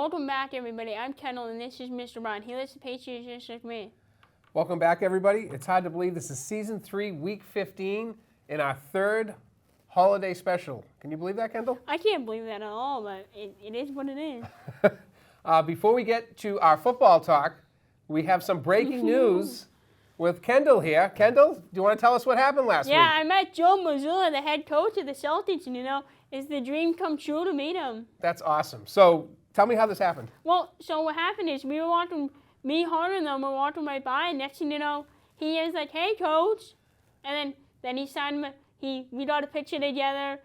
Welcome back, everybody. I'm Kendall, and this is Mr. O'Brien. He lives the Patriots just like me. Welcome back, everybody. It's hard to believe this is Season 3, Week 15, in our third holiday special. Can you believe that, Kendall? I can't believe that at all, but it is what it is. Before we get to our football talk, we have some breaking news with Kendall here. Kendall, do you want to tell us what happened last week? Yeah, I met Joe Mazzulla, the head coach of the Celtics, and it's the dream come true to meet him. That's awesome. So tell me how this happened. Well, so what happened is we were walking, me, Hunter, and them were walking right by, and next thing you know, he is like, "Hey, coach," and then he signed my. We got a picture together.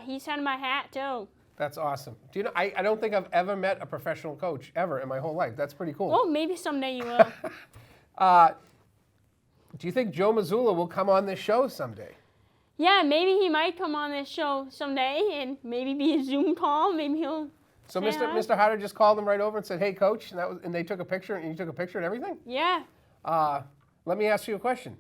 He signed my hat too. That's awesome. Do you know? I don't think I've ever met a professional coach ever in my whole life. That's pretty cool. Well, maybe someday you will. Do you think Joe Mazzulla will come on this show someday? Yeah, maybe he might come on this show someday, and maybe be a Zoom call. Maybe he'll. So Mr. Harder just called him right over and said, "Hey, coach," and they took a picture, and you took a picture and everything? Yeah. Let me ask you a question.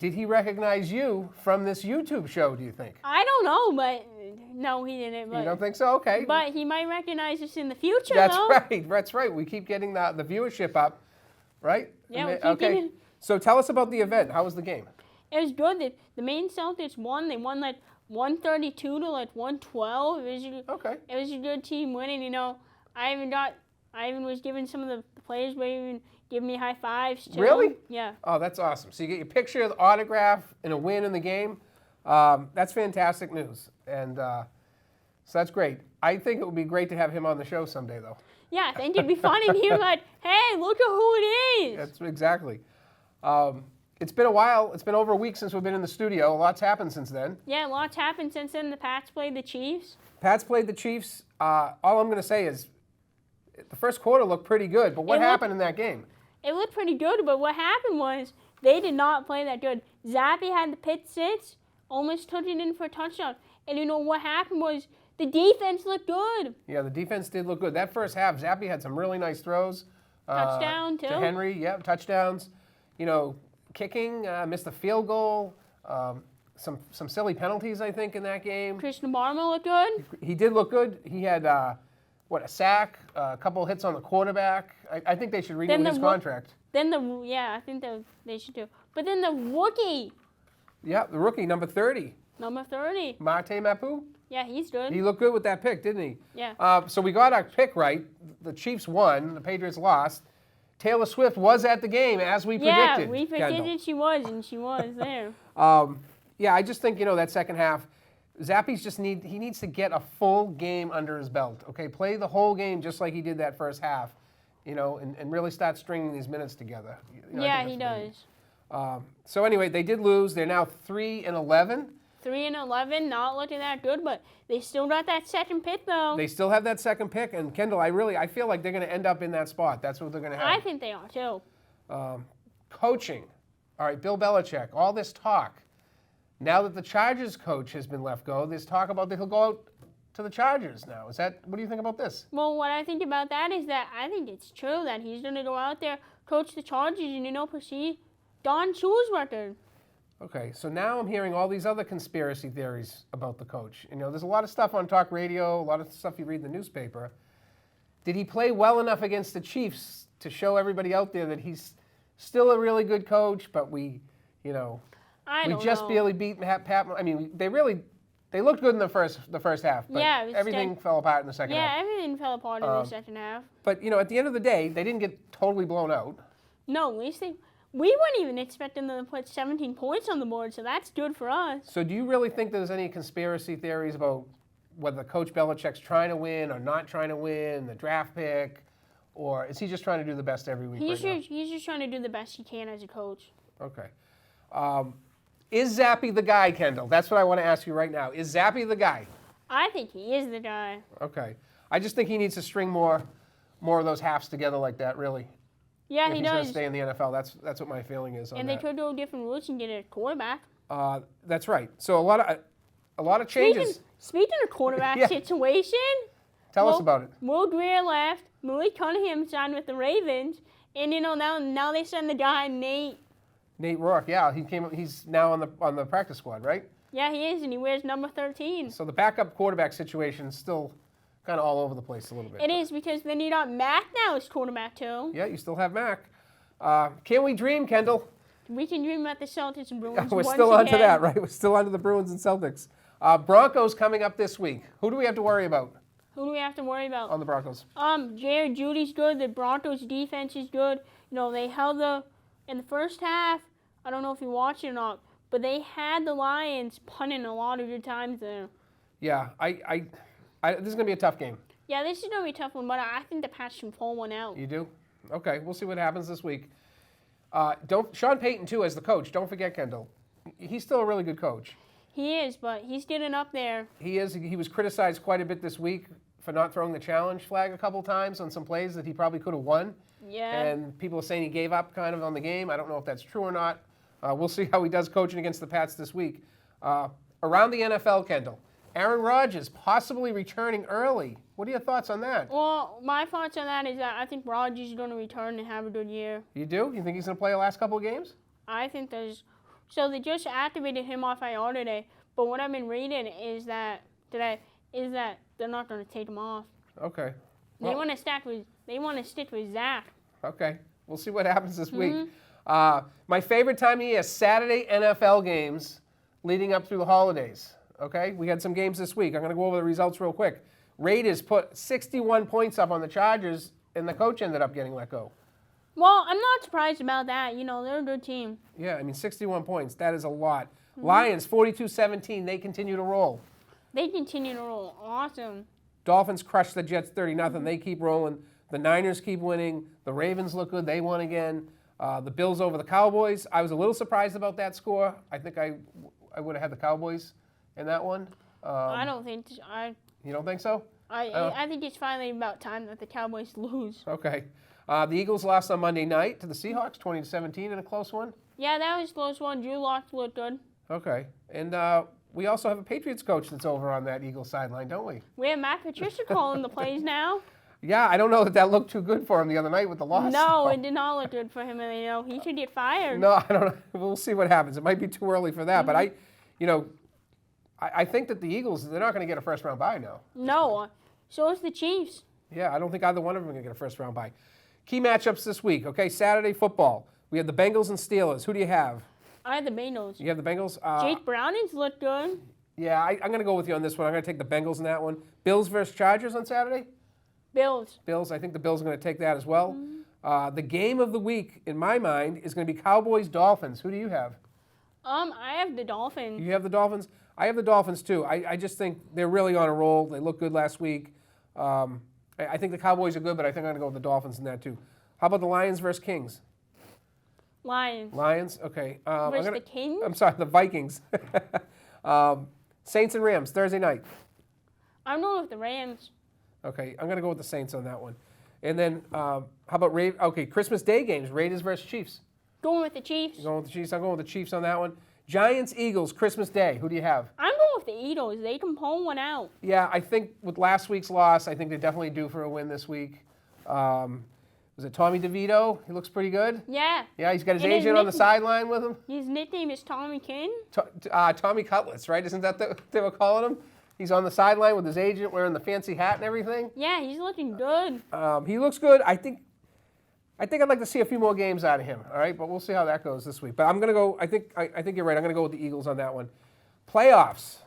Did he recognize you from this YouTube show, do you think? I don't know, but no, he didn't. But, You don't think so? Okay. But he might recognize us in the future, That's though. right. That's right. We keep getting the viewership up, right? Yeah, we keep okay. getting. So tell us about the event. How was the game? It was good. The main Celtics won. They won like 132 to like 112. Okay. It was a good team winning. I even was giving some of the players were even giving me high fives too. Really? Yeah. Oh, that's awesome. So you get your picture, the autograph, and a win in the game. That's fantastic news. And so that's great. I think it would be great to have him on the show someday, though. Yeah, I think it'd be fun in here. Like, hey, look at who it is. That's exactly. It's been a while. It's been over a week since we've been in the studio. A lot's happened since then. Yeah, lots happened since then. The Pats played the Chiefs. Pats played the Chiefs. All I'm going to say is the first quarter looked pretty good, but what happened in that game? It looked pretty good, but what happened was they did not play that good. Zappy had the pick six, almost took it in for a touchdown. And what happened was the defense looked good. Yeah, the defense did look good. That first half, Zappy had some really nice throws. Touchdown, too. To Henry, yeah, touchdowns. Kicking, missed a field goal. Some silly penalties, I think, in that game. Christian Barmore looked good. He did look good. He had, a sack, a couple hits on the quarterback. I think they should renew his contract. I think they should do. But then the rookie. Yeah, the rookie, number 30. Number 30. Mate Mapu. Yeah, he's good. He looked good with that pick, didn't he? Yeah. So we got our pick right. The Chiefs won. The Patriots lost. Taylor Swift was at the game, as we predicted. Yeah, we predicted she was, and she was there. Yeah, I just think, that second half, Zappy's he needs to get a full game under his belt, okay? Play the whole game just like he did that first half, and really start stringing these minutes together. Yeah, he does. So anyway, they did lose. They're now 3-11. 3-11, not looking that good, but they still got that second pick, though. They still have that second pick, and Kendall, I feel like they're going to end up in that spot. That's what they're going to have. I think they are, too. Coaching. All right, Bill Belichick, all this talk. Now that the Chargers coach has been let go, there's talk about that he'll go out to the Chargers now. What do you think about this? Well, what I think about that is that I think it's true that he's going to go out there, coach the Chargers, and, proceed Don Shula's record. Okay, so now I'm hearing all these other conspiracy theories about the coach. There's a lot of stuff on talk radio, a lot of stuff you read in the newspaper. Did he play well enough against the Chiefs to show everybody out there that he's still a really good coach, but we just barely beat Pat? I mean, they looked good in the first half, but everything fell apart in the second half. Yeah, everything fell apart in the second half. But, at the end of the day, they didn't get totally blown out. No, at least we weren't even expecting them to put 17 points on the board, so that's good for us. So do you really think there's any conspiracy theories about whether Coach Belichick's trying to win or not trying to win, the draft pick, or is he just trying to do the best every week He's just trying to do the best he can as a coach. Okay. Is Zappy the guy, Kendall? That's what I want to ask you right now. Is Zappy the guy? I think he is the guy. Okay. I just think he needs to string more of those halves together like that, really. Yeah, if he he's does. Going to stay in the NFL. That's what my feeling is on that. And they could go different routes and get a quarterback. That's right. So a lot of changes. Speaking of quarterback situation, tell us about it. Will Greer left. Malik Cunningham signed with the Ravens, and now they send the guy Nate Rourke. Yeah, he's now on the practice squad, right? Yeah, he is, and he wears number 13. So the backup quarterback situation is still kind of all over the place a little bit. It is, because then you got Mac now as quarterback too. Yeah, you still have Mac. Can we dream, Kendall? We can dream about the Celtics and Bruins. We're once still on to again. that, right? We're still on to the Bruins and Celtics. Broncos coming up this week. Who do we have to worry about Who do we have to worry about? on the Broncos? Jared Judy's good. The Broncos defense is good. You know, they held in the first half. I don't know if you watched it or not, but they had the Lions punting a lot of good times there. Yeah, this is going to be a tough game. Yeah, this is going to be a tough one, but I think the Pats can pull one out. You do? Okay, we'll see what happens this week. Sean Payton, too, as the coach. Don't forget, Kendall. He's still a really good coach. He is, but he's getting up there. He is. He was criticized quite a bit this week for not throwing the challenge flag a couple times on some plays that he probably could have won. Yeah. And people are saying he gave up kind of on the game. I don't know if that's true or not. We'll see how he does coaching against the Pats this week. Around the NFL, Kendall, Aaron Rodgers possibly returning early. What are your thoughts on that? Well, my thoughts on that is that I think Rodgers is going to return and have a good year. You do? You think he's going to play the last couple of games? I think there's... So they just activated him off IR today, but what I've been reading is that they're not going to take him off. Okay. They Well, want to stick with Zach. okay. We'll see what happens this week. My favorite time of year, Saturday NFL games leading up through the holidays. Okay? We had some games this week. I'm going to go over the results real quick. Raiders put 61 points up on the Chargers, and the coach ended up getting let go. Well, I'm not surprised about that. You know, they're a good team. Yeah, I mean, 61 points. That is a lot. Lions, 42-17. They continue to roll. They continue to roll. Awesome. Dolphins crushed the Jets 30-0. They keep rolling. The Niners keep winning. The Ravens look good. They won again. The Bills over the Cowboys. I was a little surprised about that score. I think I would have had the Cowboys in that one. I don't think... You don't think so? I think it's finally about time that the Cowboys lose. Okay. The Eagles lost on Monday night to the Seahawks, 20-17 in a close one. Yeah, that was a close one. Drew Lock looked good. Okay. And we also have a Patriots coach that's over on that Eagles sideline, don't we? We have Matt Patricia calling the plays now. Yeah, I don't know that looked too good for him the other night with the loss. No, it did not look good for him. And, you know, he should get fired. No, I don't know. We'll see what happens. It might be too early for that. But I think that the Eagles, they're not going to get a first-round bye now. No, so is the Chiefs. Yeah, I don't think either one of them are going to get a first-round bye. Key matchups this week, okay? Saturday football. We have the Bengals and Steelers. Who do you have? I have the Bengals. You have the Bengals? Jake Browning's looked good. Yeah, I'm going to go with you on this one. I'm going to take the Bengals in that one. Bills versus Chargers on Saturday? Bills. Bills. I think the Bills are going to take that as well. The game of the week, in my mind, is going to be Cowboys-Dolphins. Who do you have? I have the Dolphins. You have the Dolphins? I have the Dolphins, too. I just think they're really on a roll. They looked good last week. I think the Cowboys are good, but I think I'm going to go with the Dolphins in that, too. How about the Lions versus Kings? Lions. Lions? Okay. Versus the Kings? I'm sorry, the Vikings. Saints and Rams, Thursday night. I'm going with the Rams. Okay, I'm going to go with the Saints on that one. And then, how about Christmas Day games, Raiders versus Chiefs. Going with the Chiefs. You're going with the Chiefs? I'm going with the Chiefs on that one. Giants, Eagles, Christmas Day. Who do you have? I'm going with the Eagles. They can pull one out. Yeah, I think with last week's loss, I think they're definitely due for a win this week. Was it Tommy DeVito? He looks pretty good. Yeah. Yeah, he's got his agent on the sideline with him. His nickname is Tommy King. Tommy Cutlets, right? Isn't that what they were calling him? He's on the sideline with his agent wearing the fancy hat and everything. Yeah, he's looking good. He looks good. I think I'd like to see a few more games out of him. All right, but we'll see how that goes this week. But I'm gonna go. I think you're right. I'm gonna go with the Eagles on that one. Playoffs.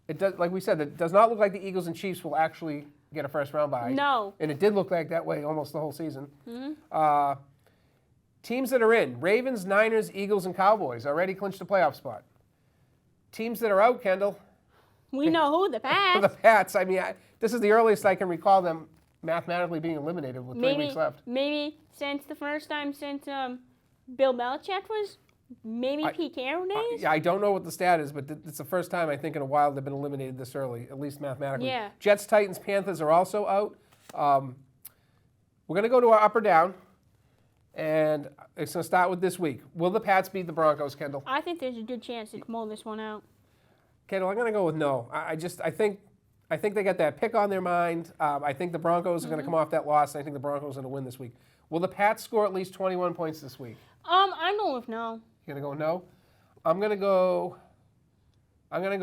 It does, like we said, it does not look like the Eagles and Chiefs will actually get a first round bye. No. And it did look like that way almost the whole season. Teams that are in: Ravens, Niners, Eagles, and Cowboys already clinched a playoff spot. Teams that are out, Kendall. We know who, the Pats. The Pats. I mean, this is the earliest I can recall them mathematically being eliminated with 3 weeks left. Maybe since the first time since Bill Belichick was, maybe Pete Carroll days? I don't know what the stat is, but it's the first time I think in a while they've been eliminated this early, at least mathematically. Yeah. Jets, Titans, Panthers are also out. We're going to go to our up or down, and it's going to start with this week. Will the Pats beat the Broncos, Kendall? I think there's a good chance to pull this one out. Kendall, I'm going to go with no. I think they got that pick on their mind. I think the Broncos are going to come off that loss, and I think the Broncos are going to win this week. Will the Pats score at least 21 points this week? I'm going with no. You're going to go with no? I'm going to go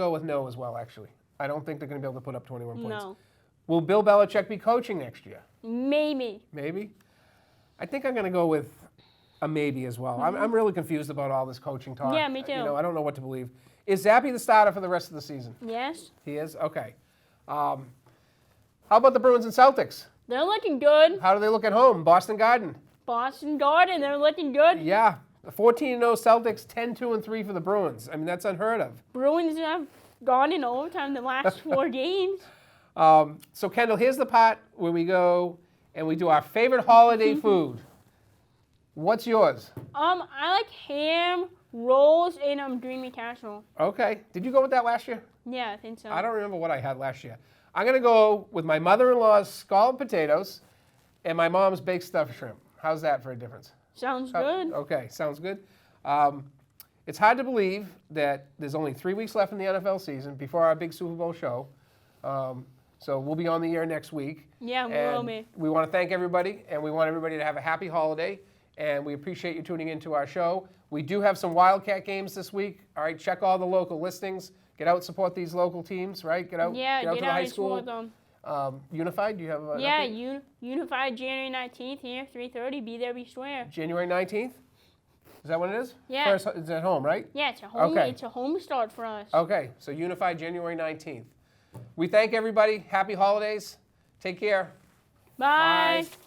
with no as well, actually. I don't think they're going to be able to put up 21 points. No. Will Bill Belichick be coaching next year? Maybe. Maybe. I think I'm going to go with a maybe as well. I'm really confused about all this coaching talk. Yeah, me too. I don't know what to believe. Is Zappy the starter for the rest of the season? Yes. He is? Okay. How about the Bruins and Celtics? They're looking good. How do they look at home? Boston Garden. Boston Garden, they're looking good. Yeah. 14-0 Celtics, 10-2-3 for the Bruins. I mean, that's unheard of. Bruins have gone in overtime the last 4 games. So, Kendall, here's the part where we go and we do our favorite holiday food. What's yours? I like ham, rolls, and dreamy casserole. Okay. Did you go with that last year? Yeah, I think so. I don't remember what I had last year. I'm going to go with my mother-in-law's scalloped potatoes and my mom's baked stuffed shrimp. How's that for a difference? Sounds good. Okay, sounds good. It's hard to believe that there's only 3 weeks left in the NFL season before our big Super Bowl show. So we'll be on the air next week. Yeah, we will be. We want to thank everybody, and we want everybody to have a happy holiday. And we appreciate you tuning into our show. We do have some Wildcat games this week. All right, check all the local listings. Get out, support these local teams, right? Get out to the high school. Them. Unified, do you have an update? Unified January 19th here, 3:30. Be there, we swear. January 19th? Is that what it is? Yeah. First, it's at home, right? Yeah, it's a home. Okay. It's a home start for us. Okay, so Unified January 19th. We thank everybody. Happy holidays. Take care. Bye. Bye.